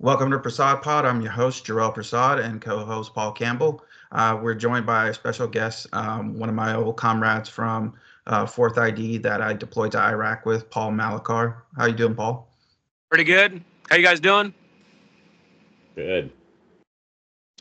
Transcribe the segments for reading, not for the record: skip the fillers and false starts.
Welcome to Prasad Pod. I'm your host, Jarrell Prasad, and co-host Paul Campbell. We're joined by a special guest, one of my old comrades from 4th ID that I deployed to Iraq with, Paul Malakar. How you doing, Paul? Pretty good. How you guys doing? Good.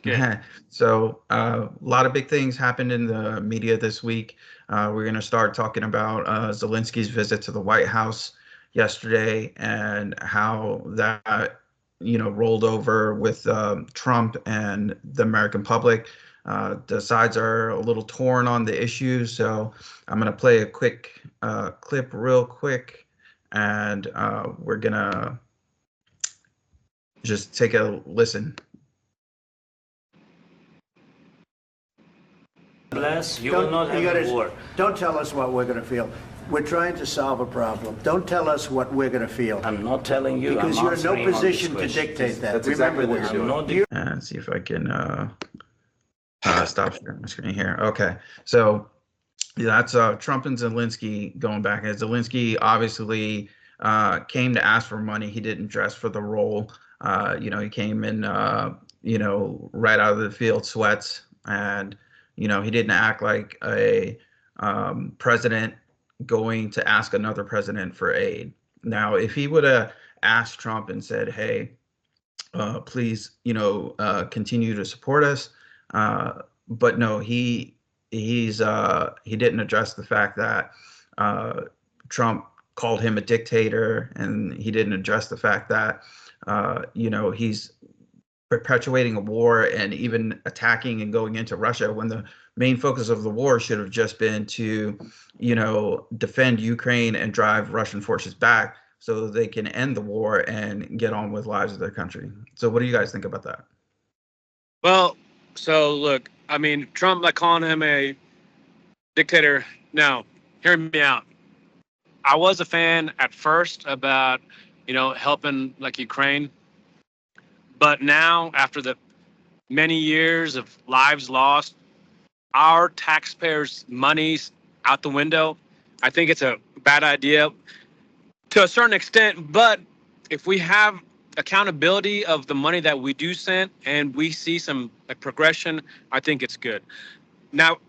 Good. So a lot of big things happened in the media this week. We're going to start talking about Zelensky's visit to the White House yesterday and how that rolled over with Trump and the American public. The sides are a little torn on the issue, so I'm going to play a quick clip real quick, and we're going to just take a listen. Unless you will not have a war. Don't tell us what we're going to feel. We're trying to solve a problem. Don't tell us what we're going to feel. I'm not telling you. Because I'm you're in no answering on position this to question. dictate that. That's Remember exactly what this. you're I'm doing. not And see if I can stop sharing my screen here. Okay, so that's Trump and Zelensky going back. And Zelensky obviously came to ask for money. He didn't dress for the role. He came in, right out of the field, sweats, and he didn't act like a president going to ask another president for aid. Now, if he would have asked Trump and said, "Hey, please, continue to support us," but no, he didn't address the fact that Trump called him a dictator, and he didn't address the fact that he's perpetuating a war and even attacking and going into Russia when the main focus of the war should have just been to, defend Ukraine and drive Russian forces back so they can end the war and get on with lives of their country. So what do you guys think about that? Well, so look, I mean, Trump calling him a dictator. Now, hear me out. I was a fan at first about, helping Ukraine. But now, after the many years of lives lost, our taxpayers' money's out the window. I think it's a bad idea to a certain extent. But if we have accountability of the money that we do send and we see some progression, I think it's good. Now,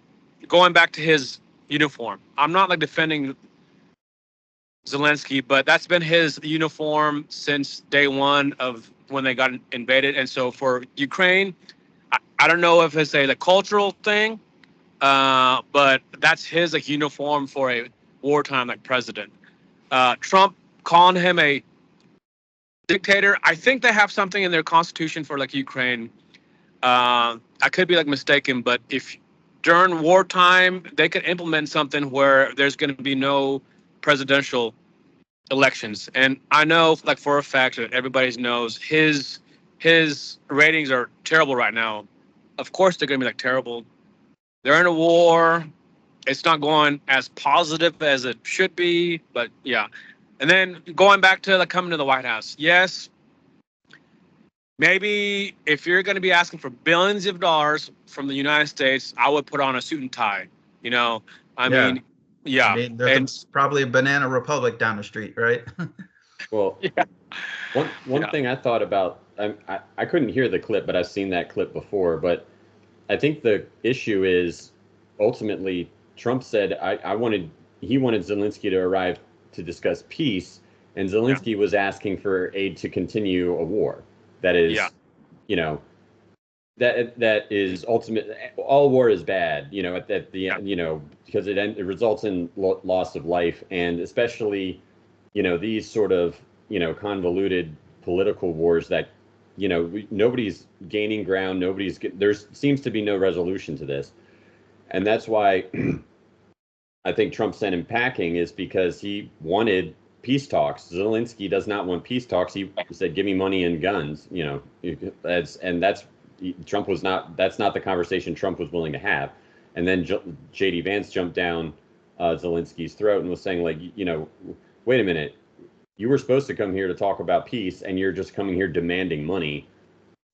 going back to his uniform, I'm not defending Zelensky, but that's been his uniform since day one of when they got invaded. And so for Ukraine, I don't know if it's a cultural thing, but that's his uniform for a wartime president. Trump calling him a dictator, I think they have something in their constitution for Ukraine. I could be mistaken, but if during wartime they could implement something where there's going to be no presidential elections. And I know for a fact that everybody knows his ratings are terrible right now. Of course they're going to be terrible. They're in a war. It's not going as positive as it should be, but yeah. And then going back to coming to the White House. Yes, maybe if you're going to be asking for billions of dollars from the United States, I would put on a suit and tie. I mean, there's probably a banana republic down the street, right? Well, yeah. One thing I thought about, I couldn't hear the clip, but I've seen that clip before. But I think the issue is ultimately Trump said he wanted Zelensky to arrive to discuss peace, and Zelensky was asking for aid to continue a war. That is, that is ultimate. All war is bad, at the end, because it results in loss of life, and especially, these sort of, convoluted political wars that, nobody's gaining ground. There seems to be no resolution to this. And that's why I think Trump sent him packing, is because he wanted peace talks. Zelensky does not want peace talks. He said, "Give me money and guns." That's not the conversation Trump was willing to have. And then J.D. Vance jumped down Zelensky's throat and was saying, wait a minute, you were supposed to come here to talk about peace, and you're just coming here demanding money.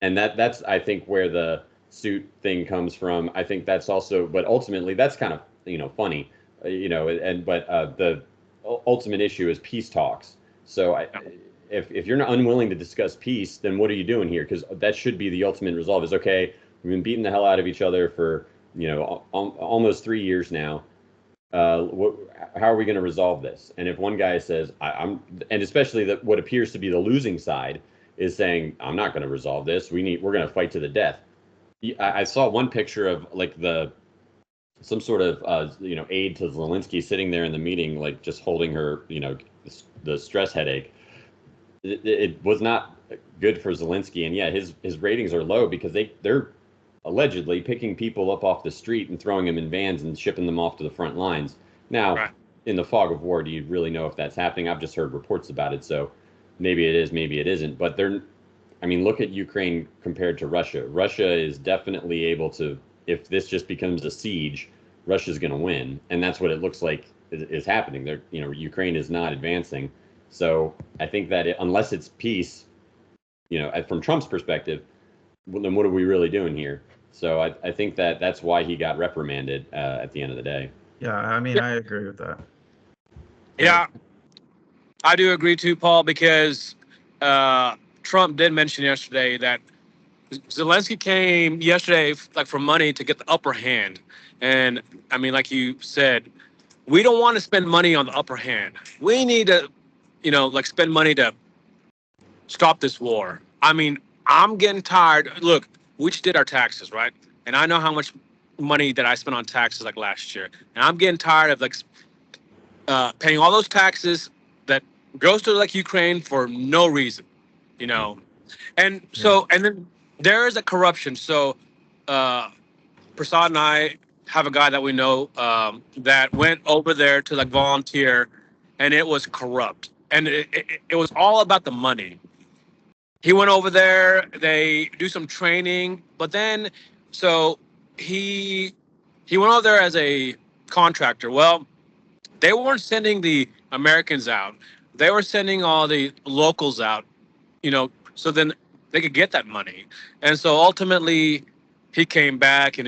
And that's I think where the suit thing comes from. I think that's also, but ultimately that's kind of funny, but the ultimate issue is peace talks. So if you're not unwilling to discuss peace, then what are you doing here? Because that should be the ultimate resolve. Is okay. We've been beating the hell out of each other for almost 3 years now. How are we going to resolve this? And if one guy says, and especially that what appears to be the losing side is saying, I'm not going to resolve this. We're going to fight to the death. I saw one picture of like some sort of aide to Zelensky sitting there in the meeting, like just holding her, the stress headache. It was not good for Zelensky, and yeah, his ratings are low because they're allegedly picking people up off the street and throwing them in vans and shipping them off to the front lines. Now, right. In the fog of war, do you really know if that's happening? I've just heard reports about it, so maybe it is, maybe it isn't. But look at Ukraine compared to Russia. Russia is definitely able to, if this just becomes a siege, Russia's going to win, and that's what it looks like is happening. Ukraine is not advancing. So I think that unless it's peace, from Trump's perspective, well, then what are we really doing here? So I think that's why he got reprimanded at the end of the day. Yeah, I agree with that. Yeah, I do agree too, Paul, because Trump did mention yesterday that Zelensky came yesterday for money to get the upper hand. And like you said, we don't want to spend money on the upper hand. We need to, spend money to stop this war. I'm getting tired. Look, we just did our taxes, right? And I know how much money that I spent on taxes last year. And I'm getting tired of paying all those taxes that goes to Ukraine for no reason, And so, and then there is a corruption. So Prasad and I have a guy that we know that went over there to volunteer, and it was corrupt. And it was all about the money. He went over there, they do some training, but then, so he went over there as a contractor. Well, they weren't sending the Americans out. They were sending all the locals out, so then they could get that money. And so ultimately he came back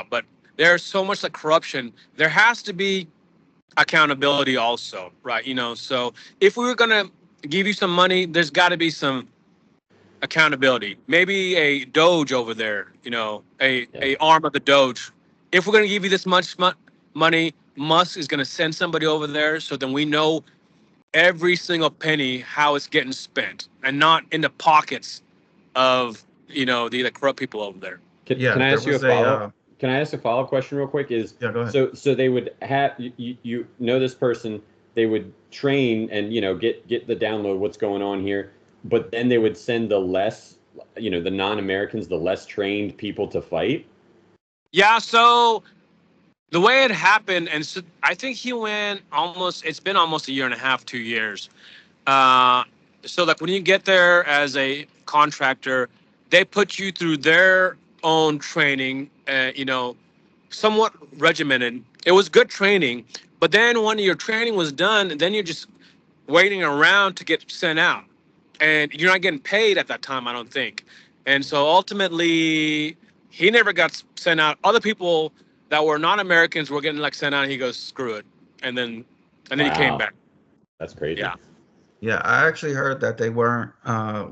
but there's so much corruption. There has to be accountability also, right? So if we were going to give you some money, there's got to be some accountability. Maybe a Doge over there, a arm of the Doge. If we're going to give you this much money, Musk is going to send somebody over there, so then we know every single penny how it's getting spent, and not in the pockets of the corrupt people over there. Can I ask you a follow-up? Can I ask a follow-up question real quick? Go ahead. So they would have you know this person. They would train and get the download what's going on here. But then they would send the less, the non-Americans, the less trained people to fight? Yeah, so the way it happened, and so I think he went it's been almost a year and a half, 2 years. So when you get there as a contractor, they put you through their own training, somewhat regimented. It was good training, but then when your training was done, then you're just waiting around to get sent out. And you're not getting paid at that time, I don't think. And so ultimately, he never got sent out. Other people that were not Americans were getting sent out. And he goes, screw it, and then he came back. That's crazy. Yeah. Yeah, I actually heard that they weren't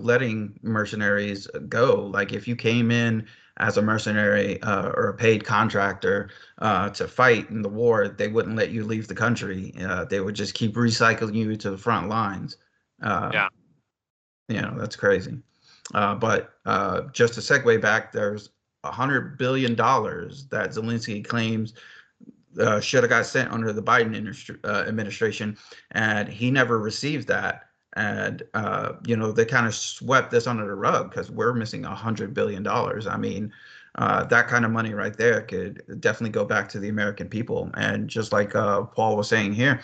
letting mercenaries go. If you came in as a mercenary or a paid contractor to fight in the war, they wouldn't let you leave the country. They would just keep recycling you to the front lines. Yeah. That's crazy. But just to segue back, there's $100 billion that Zelensky claims should have got sent under the Biden administration, and he never received that. And they kind of swept this under the rug because we're missing $100 billion. That kind of money right there could definitely go back to the American people. And just like Paul was saying here,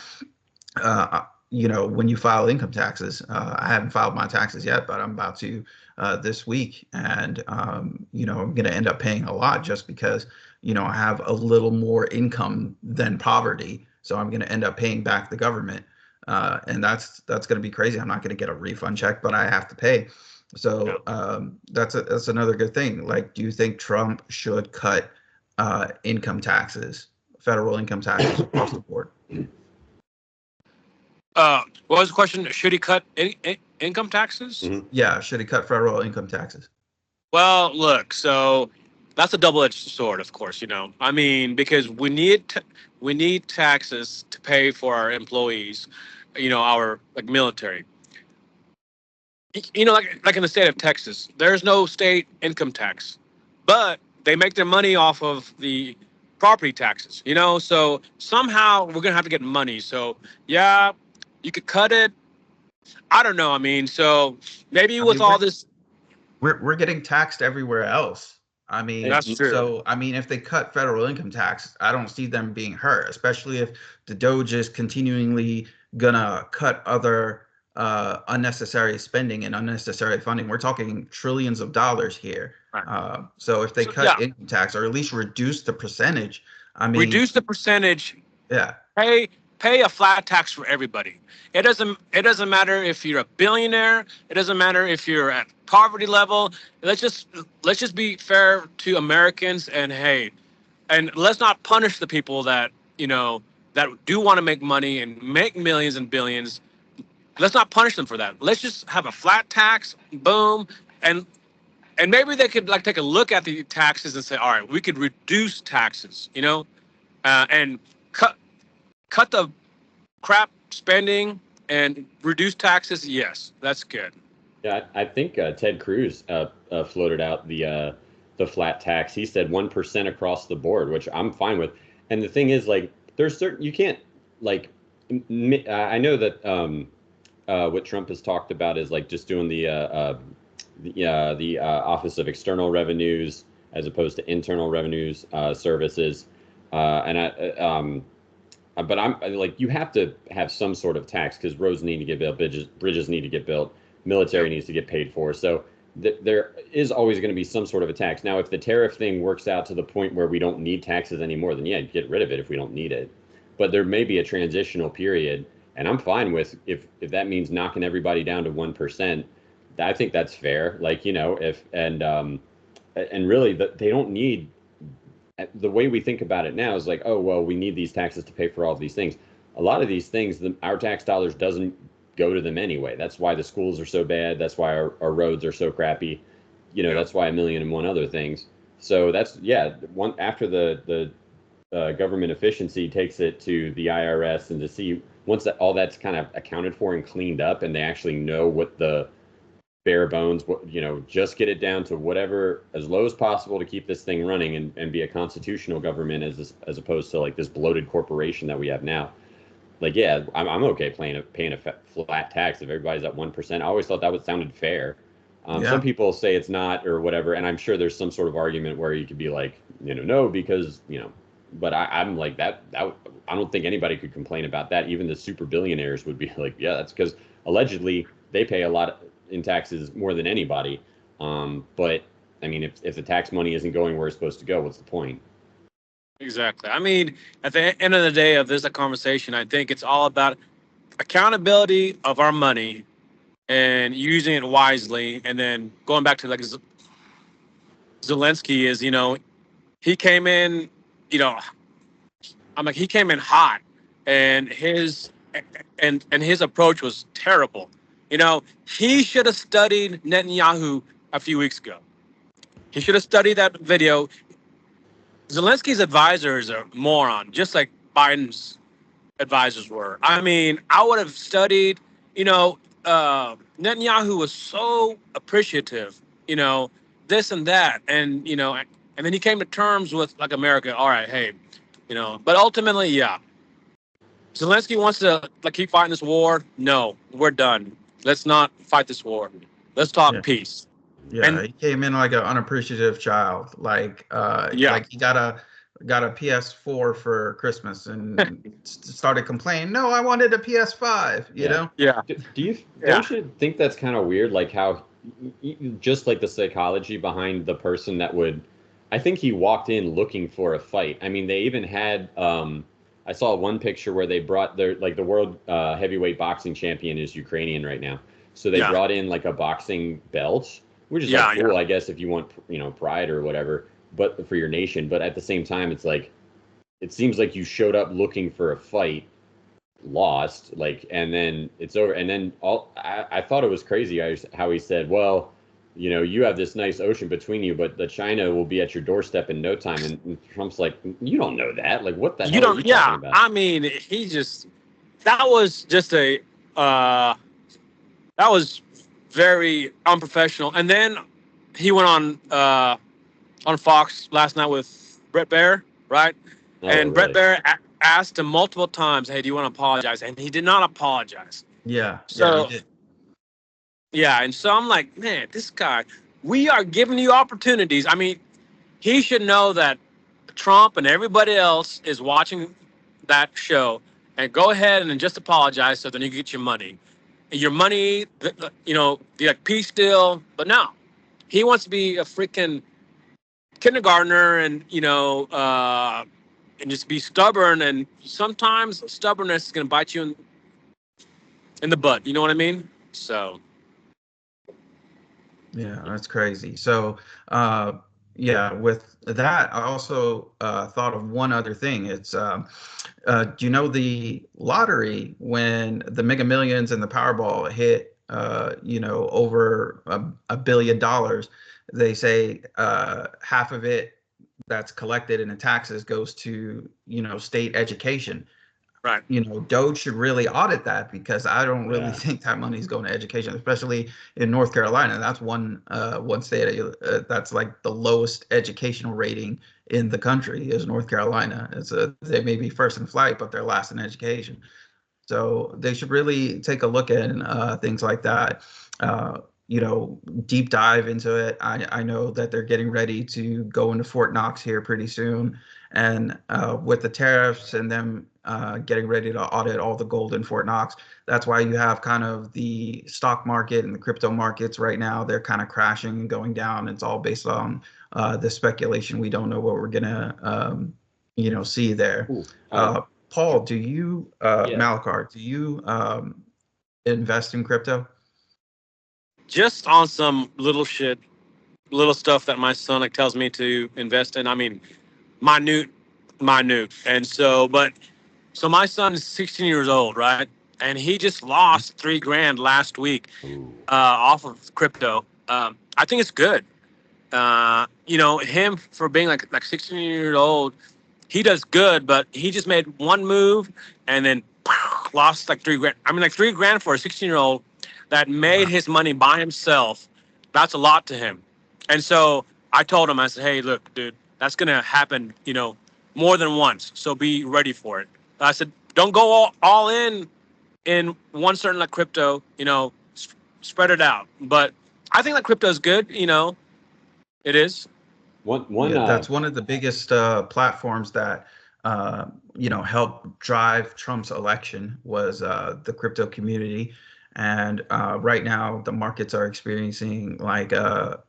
when you file income taxes, I haven't filed my taxes yet, but I'm about to this week. And, I'm going to end up paying a lot just because, I have a little more income than poverty. So I'm going to end up paying back the government. And that's going to be crazy. I'm not going to get a refund check, but I have to pay. So that's another good thing. Do you think Trump should cut income taxes, federal income taxes across the board? What was the question? Should he cut income taxes? Mhm. Yeah, should he cut federal income taxes? Well, look, so that's a double-edged sword, of course. I mean, because we need taxes to pay for our employees, our like military. Like in the state of Texas, there's no state income tax, but they make their money off of the property taxes. So somehow we're gonna have to get money. So yeah, you could cut it. I don't know. I mean, so maybe I with mean, all this, we're getting taxed everywhere else. I mean, that's true. so I mean, if they cut federal income tax, I don't see them being hurt, especially if the Doge is continually gonna cut other unnecessary spending and unnecessary funding. We're talking trillions of dollars here. Right. So if they So, cut yeah, income tax or at least reduce the percentage, I mean, reduce the percentage. yeah, Pay a flat tax for everybody. It doesn't matter if you're a billionaire. It doesn't matter if you're at poverty level. Let's just be fair to Americans, and hey, and let's not punish the people that do want to make money and make millions and billions. Let's not punish them for that. Let's just have a flat tax, boom, and maybe they could like take a look at the taxes and say, all right, we could reduce taxes, and cut the crap spending and reduce taxes. Yes, that's good. Yeah, I think Ted Cruz floated out the flat tax. He said 1% across the board, which I'm fine with. And the thing is, like, there's certain you can't like. I know that what Trump has talked about is like just doing the Office of External Revenues as opposed to Internal Revenues services, but I'm like, you have to have some sort of tax because roads need to get built, bridges need to get built, military needs to get paid for. So there is always going to be some sort of a tax. Now, if the tariff thing works out to the point where we don't need taxes anymore, then yeah, get rid of it if we don't need it. But there may be a transitional period, and I'm fine with if that means knocking everybody down to 1%. I think that's fair. Like, if and really they don't need. The way we think about it now is like, oh, well, we need these taxes to pay for all of these things. A lot of these things, our tax dollars doesn't go to them anyway. That's why the schools are so bad. That's why our roads are so crappy. That's why a million and one other things. So that's, yeah, after the government efficiency takes it to the IRS and to see once all that's kind of accounted for and cleaned up and they actually know what the bare bones, just get it down to whatever as low as possible to keep this thing running and be a constitutional government as opposed to like this bloated corporation that we have now. Like, yeah, I'm okay paying a flat tax if everybody's at 1%. I always thought that sounded fair. Yeah. Some people say it's not or whatever, and I'm sure there's some sort of argument where you could be like, no, because but I'm like that. I don't think anybody could complain about that. Even the super billionaires would be like, yeah, that's because allegedly they pay a lot in taxes more than anybody. But I mean, if the tax money isn't going where it's supposed to go, what's the point? Exactly. I mean, at the end of the day of this conversation, I think it's all about accountability of our money and using it wisely. And then going back to like Zelensky is, he came in, he came in hot, and his approach was terrible. He should have studied Netanyahu a few weeks ago. He should have studied that video. Zelensky's advisors are moron, just like Biden's advisors were. I mean, I would have studied, Netanyahu was so appreciative, this and that. And then he came to terms with like America. All right, hey, but ultimately, yeah. Zelensky wants to like keep fighting this war. No, we're done. Let's not fight this war. Let's talk peace. Yeah, and he came in like an unappreciative child. Like, like he got a PS4 for Christmas and started complaining. No, I wanted a PS5. You know? Yeah. Don't you think that's kind of weird? Like how, just like the psychology behind the person that would. I think he walked in looking for a fight. I mean, they even had. I saw one picture where they brought the world heavyweight boxing champion is Ukrainian right now. So they brought in like a boxing belt, which is cool, I guess, if you want, pride or whatever, but for your nation. But at the same time, it's like, it seems like you showed up looking for a fight. lost, like, and then it's over. And then I thought it was crazy how he said, well, you have this nice ocean between you, but the China will be at your doorstep in no time. And Trump's like, you don't know that. Like, what the hell are you talking about? I mean, that was just that was very unprofessional. And then he went on Fox last night with Brett Baer, right? Oh, and really? Brett Baer asked him multiple times, "Hey, do you want to apologize?" And he did not apologize. Yeah. So he did. yeah, and so I'm like, man, this guy. We are giving you opportunities. I mean, he should know that Trump and everybody else is watching that show, and go ahead and just apologize so then you get your money. Your money, the like peace deal. But no, he wants to be a freaking kindergartner and and just be stubborn, and sometimes stubbornness is going to bite you in the butt, you know what I mean? So Yeah, that's crazy. So, yeah, with that, I also thought of one other thing. It's, do you know the lottery when the Mega Millions and the Powerball hit, over $1 billion? They say half of it that's collected in the taxes goes to, state education. right. Doge should really audit that, because I don't really Yeah. think that money is going to education, especially in North Carolina. That's one state that's like the lowest educational rating in the country is North Carolina. They may be first in flight, but they're last in education. So they should really take a look at things like that. Deep dive into it. I know that they're getting ready to go into Fort Knox here pretty soon, and with the tariffs and them getting ready to audit all the gold in Fort Knox, that's why you have kind of the stock market and the crypto markets right now. They're kind of crashing and going down. It's all based on the speculation. We don't know what we're gonna see there. Ooh, Paul, do you Yeah. Malakar, do you invest in crypto? Just on some little stuff that my son like tells me to invest in. I mean, minute. And so my son is 16 years old, right? And he just lost $3,000 last week Ooh. off of crypto. I think it's good. Him for being like 16 years old, he does good, but he just made one move and then lost like $3,000. I mean, like $3,000 for a 16-year-old that made his money by himself. That's a lot to him. And so I told him, I said, hey, look, dude, that's gonna happen, more than once. So be ready for it. I said, don't go all in one certain like crypto. Spread it out. But I think that crypto is good. It is. That's one of the biggest platforms that helped drive Trump's election was the crypto community. And right now the markets are experiencing like a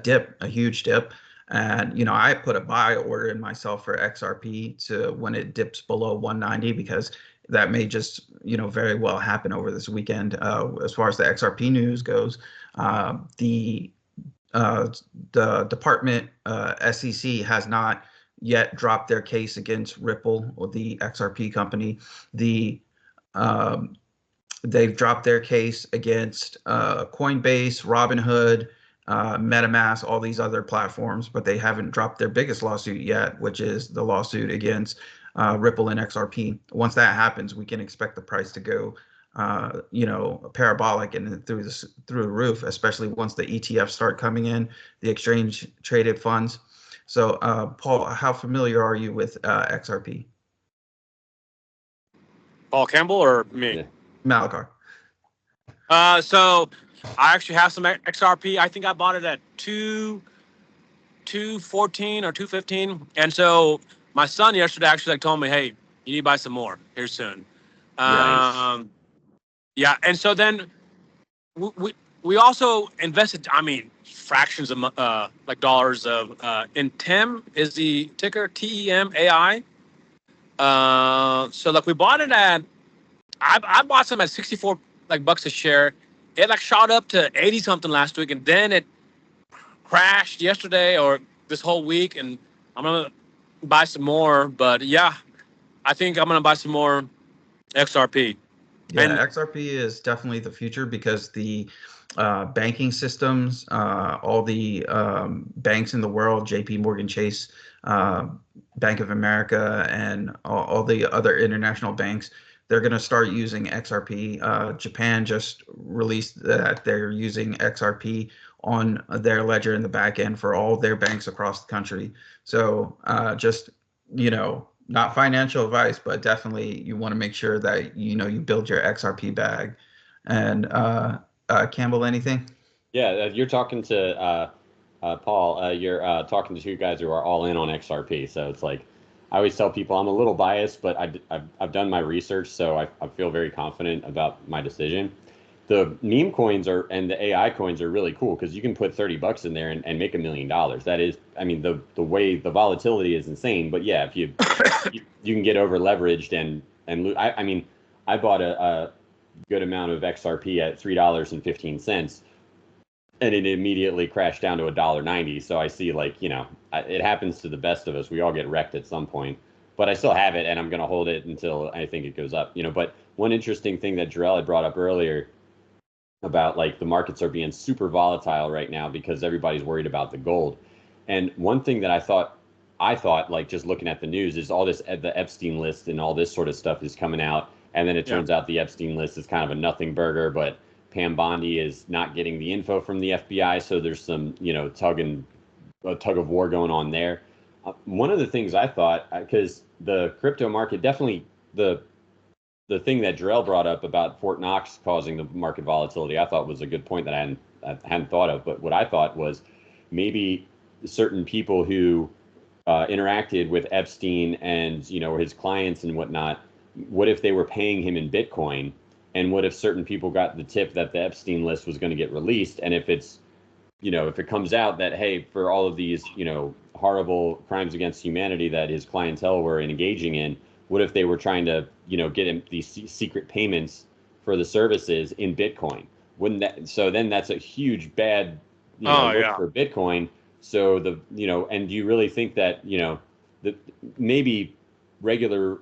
dip, a huge dip. And I put a buy order in myself for XRP to when it dips below 190, because that may just very well happen over this weekend. As far as the XRP news goes, the department SEC has not yet dropped their case against Ripple, or the XRP company. They've dropped their case against Coinbase, Robinhood, MetaMask, all these other platforms, but they haven't dropped their biggest lawsuit yet, which is the lawsuit against Ripple and XRP. Once that happens, we can expect the price to go parabolic and through the roof, especially once the ETFs start coming in, the exchange traded funds. So Paul, how familiar are you with XRP? Paul Campbell or me? Yeah. Malakar. So I actually have some XRP. I think I bought it at 214 or 215. And so my son yesterday actually told me, hey, you need to buy some more here soon. Nice. Yeah, and so then we also invested. I mean, fractions of like dollars of in TEM is the ticker, TEMAI. So like we bought it at. I bought some at 64 like bucks a share. It like shot up to 80 something last week, and then it crashed yesterday or this whole week. And I'm gonna buy some more. But yeah, I think I'm gonna buy some more XRP. Yeah, And XRP is definitely the future because the banking systems, all the banks in the world, JP Morgan Chase, uh, Bank of America, and all the other international banks, they're going to start using XRP. Japan just released that they're using XRP on their ledger in the back end for all their banks across the country. So just, not financial advice, but definitely you want to make sure that, you build your XRP bag. And Campbell, anything? Yeah, you're talking to Paul. You're talking to two guys who are all in on XRP. So it's like, I always tell people I'm a little biased, but I've done my research, so I feel very confident about my decision. The meme coins are and the AI coins are really cool because you can put $30 in there and make $1 million. That is, I mean, the way the volatility is insane. But yeah, if you can get over leveraged and I mean, I bought a good amount of XRP at $3.15, and it immediately crashed down to $1.90. So I see, like, it happens to the best of us. We all get wrecked at some point, but I still have it, and I'm going to hold it until I think it goes up. But one interesting thing that Jarrell had brought up earlier about, like, the markets are being super volatile right now because everybody's worried about the gold. And one thing that I thought, like, just looking at the news, is all this, the Epstein list and all this sort of stuff is coming out. And then it turns out the Epstein list is kind of a nothing burger, but Pam Bondi is not getting the info from the FBI. So there's some, tug of war going on there. One of the things I thought, because the crypto market definitely, the thing that Jarrell brought up about Fort Knox causing the market volatility, I thought was a good point that I hadn't thought of. But what I thought was maybe certain people who interacted with Epstein and, his clients and whatnot, what if they were paying him in Bitcoin? And what if certain people got the tip that the Epstein list was going to get released? And if it's, if it comes out that, hey, for all of these, horrible crimes against humanity that his clientele were engaging in, what if they were trying to, get him these secret payments for the services in Bitcoin? Wouldn't that, so then that's a huge bad, look for Bitcoin. So and do you really think that, that maybe regular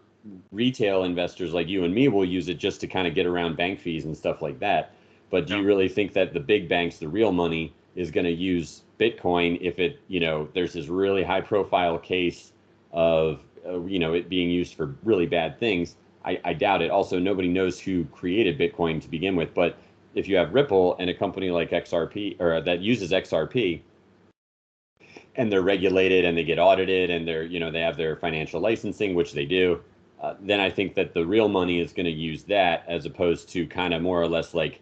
retail investors like you and me will use it just to kind of get around bank fees and stuff like that? But do you really think that the big banks, the real money, is going to use Bitcoin if it, there's this really high profile case of, it being used for really bad things? I doubt it. Also, nobody knows who created Bitcoin to begin with. But if you have Ripple and a company like XRP, or that uses XRP, and they're regulated and they get audited and they're, they have their financial licensing, which they do, then I think that the real money is going to use that, as opposed to kind of more or less like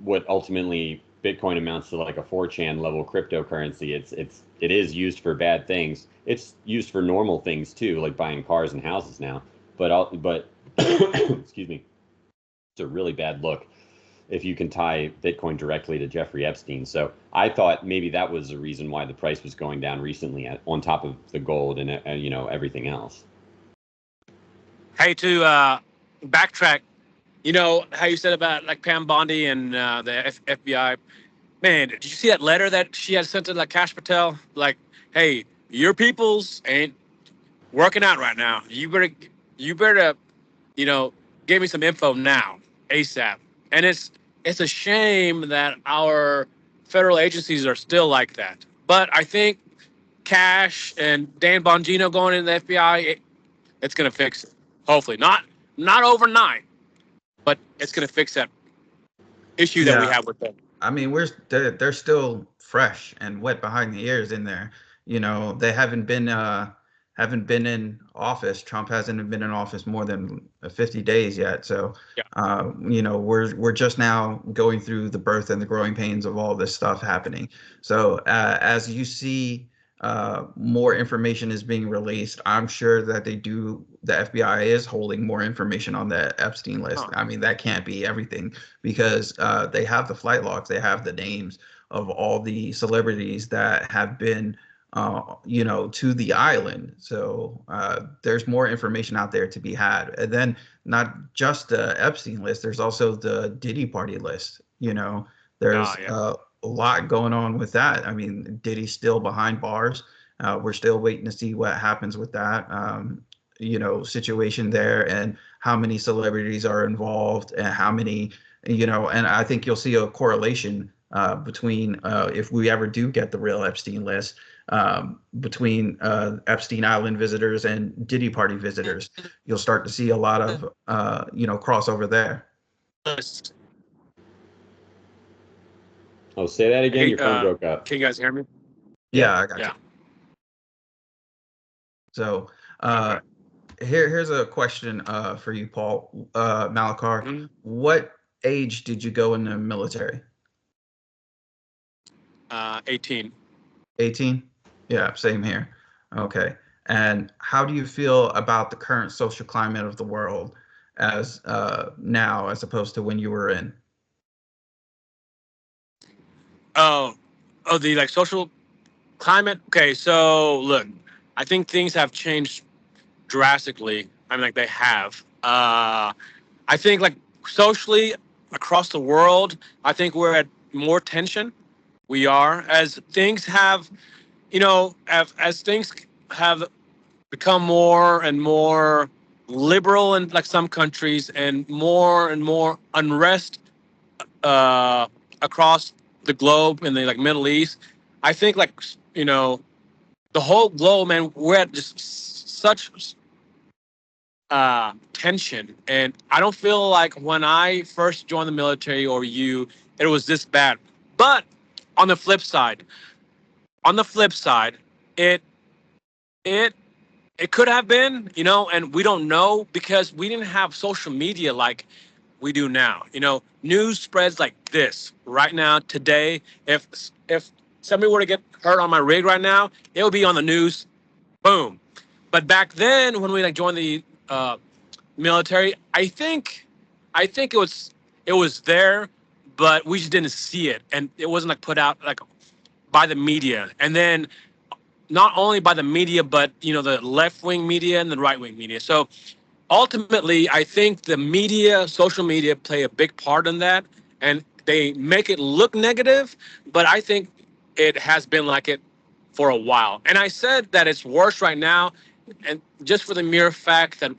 what ultimately Bitcoin amounts to, like a 4chan level cryptocurrency. It is used for bad things. It's used for normal things too, like buying cars and houses now. But excuse me, it's a really bad look if you can tie Bitcoin directly to Jeffrey Epstein. So I thought maybe that was the reason why the price was going down recently, on top of the gold and everything else. hey, to backtrack, how you said about like Pam Bondi and the FBI. Man, did you see that letter that she had sent to like Kash Patel? Like, hey, your peoples ain't working out right now. You better, give me some info now, ASAP. And it's a shame that our federal agencies are still like that. But I think Cash and Dan Bongino going into the FBI, it's gonna fix it. Hopefully, not overnight, but it's gonna fix that issue that we have with them. I mean, they're still fresh and wet behind the ears in there. They haven't been in office. Trump hasn't been in office more than 50 days yet. So, we're just now going through the birth and the growing pains of all this stuff happening. So, as you see, more information is being released. I'm sure that the FBI is holding more information on the Epstein list. I mean, that can't be everything, because they have the flight logs, they have the names of all the celebrities that have been, to the island. So there's more information out there to be had. And then not just the Epstein list, there's also the Diddy party list. There's a lot going on with that. I mean, Diddy's still behind bars. We're still waiting to see what happens with that. situation there, and how many celebrities are involved, and how many, and I think you'll see a correlation between if we ever do get the real Epstein list, between Epstein Island visitors and Diddy Party visitors. You'll start to see a lot of crossover there. Oh, say that again. Hey, Your phone broke up. Can you guys hear me? Yeah, I got you. Yeah. So here's a question for you, Paul Malakar. Mhm. What age did you go in the military? 18. 18? Yeah, same here. Okay. And how do you feel about the current social climate of the world as now, as opposed to when you were in? Oh, the like social climate. Okay, so look, I think things have changed drastically. I mean, like they have. I think like socially across the world, I think we're at more tension. We are as things have, as things have become more and more liberal in like some countries, and more unrest across the globe in the like Middle East. I think like the whole globe, man, we're at just such tension, and I don't feel like when I first joined the military or it was this bad. But on the flip side, it it it could have been, and we don't know because we didn't have social media like we do now. News spreads like this right now today. If somebody were to get hurt on my rig right now, it would be on the news. Boom. But back then, when we like joined the military, I think it was there, but we just didn't see it, and it wasn't like put out like by the media. And then not only by the media, but the left wing media and the right wing media. So ultimately, I think the media, social media, play a big part in that, and they make it look negative. But I think it has been like it for a while. And I said that it's worse right now, and just for the mere fact that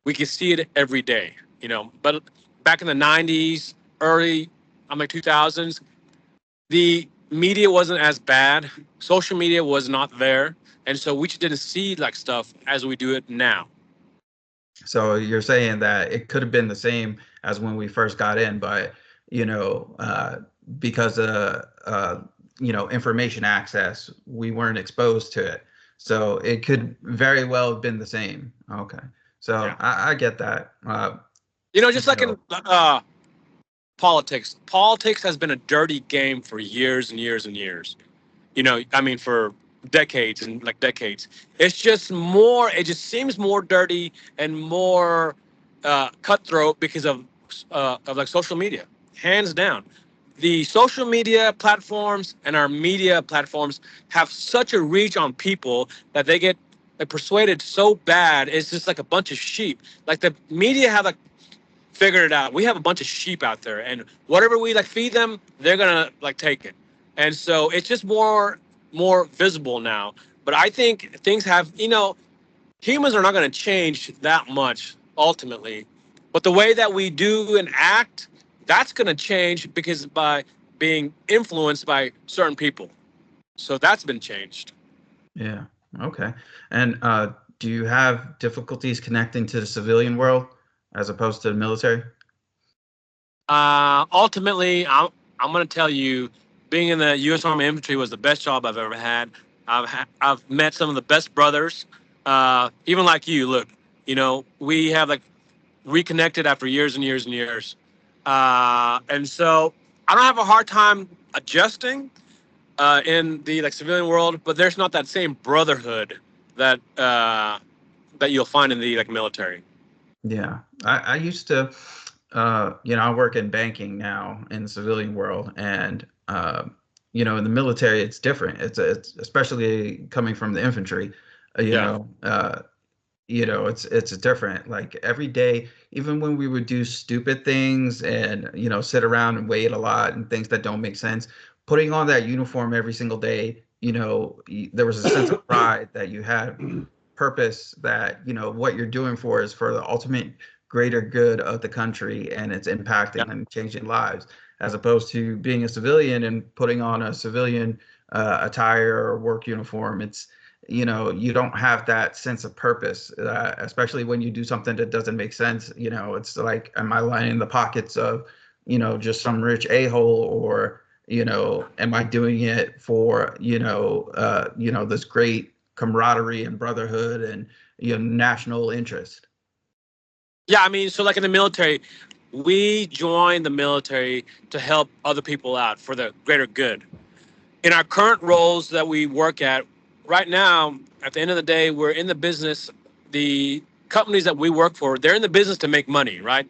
we can see it every day. But back in the '90s, early, 2000s, the media wasn't as bad. Social media was not there, and so we just didn't see like stuff as we do it now. So you're saying that it could have been the same as when we first got in, but because information access, we weren't exposed to it. So it could very well have been the same. Okay, so Yeah. I get that. Just like in politics. Politics has been a dirty game for years and years and years. For decades and like decades. It's just more. It just seems more dirty and more cutthroat because of like social media. Hands down, the social media platforms and our media platforms have such a reach on people that they get like, persuaded so bad. It's just like a bunch of sheep. Like the media have like figured it out. We have a bunch of sheep out there, and whatever we like feed them, they're gonna like take it. And so it's just more visible now. But I think things have, humans are not going to change that much ultimately. But the way that we do and act, that's going to change because by being influenced by certain people. So that's been changed. Yeah. Okay. And do you have difficulties connecting to the civilian world as opposed to the military? Ultimately, I'm going to tell you, being in the U.S. Army Infantry was the best job I've ever had. I've met some of the best brothers, even like you. Look, we have like reconnected after years and years and years, and so I don't have a hard time adjusting in the like civilian world, but there's not that same brotherhood that you'll find in the like military. Yeah, I used to, I work in banking now in the civilian world, and in the military, it's different. It's especially coming from the infantry, Yeah. it's different. Like every day, even when we would do stupid things and sit around and wait a lot and things that don't make sense, putting on that uniform every single day, there was a sense of pride that you had purpose that, what you're doing for is for the ultimate greater good of the country, and it's impacting and changing lives, as opposed to being a civilian and putting on a civilian attire or work uniform. It's, you don't have that sense of purpose, especially when you do something that doesn't make sense. It's like, am I lining the pockets of, just some rich a-hole, or, am I doing it for, this great camaraderie and brotherhood and, national interest? Yeah, I mean, so like in the military, we join the military to help other people out for the greater good. In our current roles that we work at right now, at the end of the day, we're in the business. The companies that we work for, they're in the business to make money, right?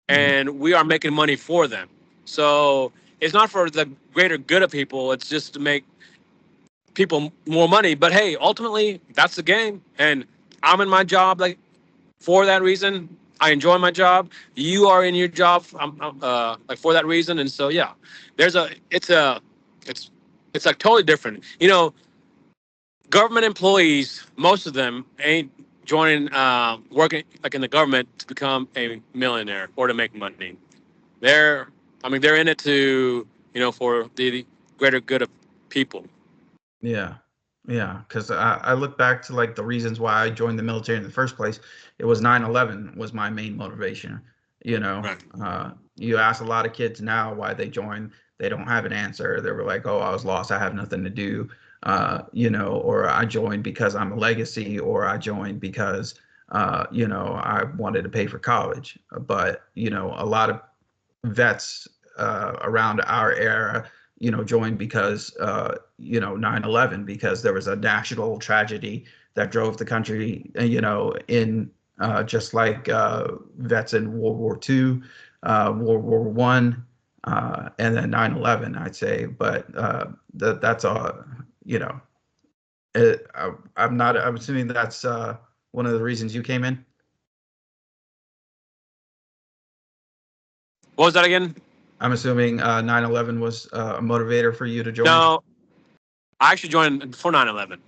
And we are making money for them. So it's not for the greater good of people. It's just to make people more money. But hey, ultimately, that's the game. And I'm in my job like for that reason. I enjoy my job. You are in your job like for that reason. And so yeah, it's like totally different. Government employees, most of them ain't joining working like in the government to become a millionaire or to make money. They're in it to for the greater good of people. Yeah. Yeah. Because I look back to like the reasons why I joined the military in the first place. It was 9/11 was my main motivation. Right. You ask a lot of kids now why they joined, they don't have an answer. They were like, oh, I was lost. I have nothing to do. Or I joined because I'm a legacy, or I joined because, I wanted to pay for college. But, a lot of vets around our era, joined because, 9/11, because there was a national tragedy that drove the country, in just like vets in World War II, World War One, and then 9/11, I'd say. But that's all, I'm assuming that's one of the reasons you came in. What was that again? I'm assuming 9/11 was a motivator for you to join. No, I actually joined before 9/11.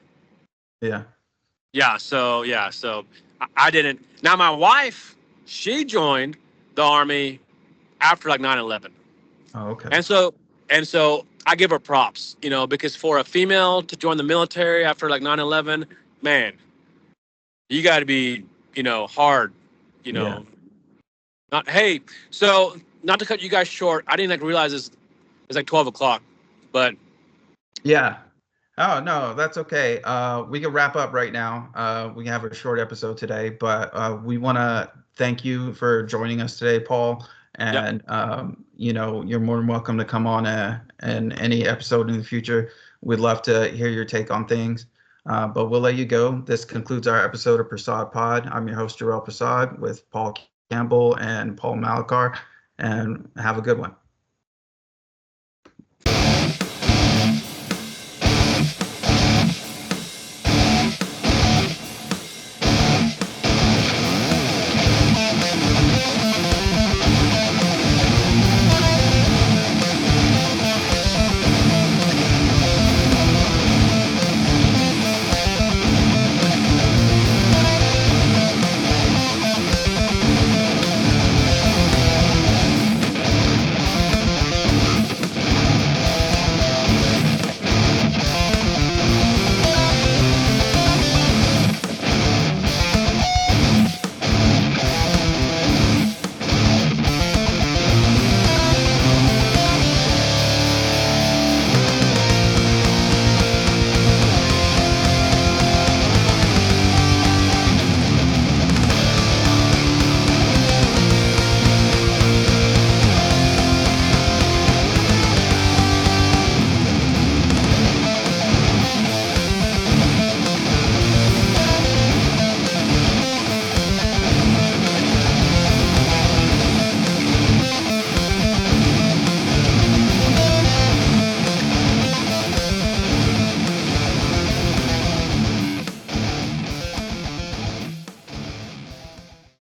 Yeah. Yeah, so I didn't. Now my wife, she joined the army after like 9/11. Oh, okay. And so I give her props, because for a female to join the military after like 9/11, man, you got to be, hard, Yeah. Not hey. So not to cut you guys short, I didn't like realize it's like 12 o'clock, but Yeah. Oh, no, that's okay. We can wrap up right now. We have a short episode today, but we want to thank you for joining us today, Paul. yep. And you're more than welcome to come on in any episode in the future. We'd love to hear your take on things. But we'll let you go. This concludes our episode of Prasad Pod. I'm your host, Jarrell Prasad, with Paul Campbell and Paul Malakar. And have a good one.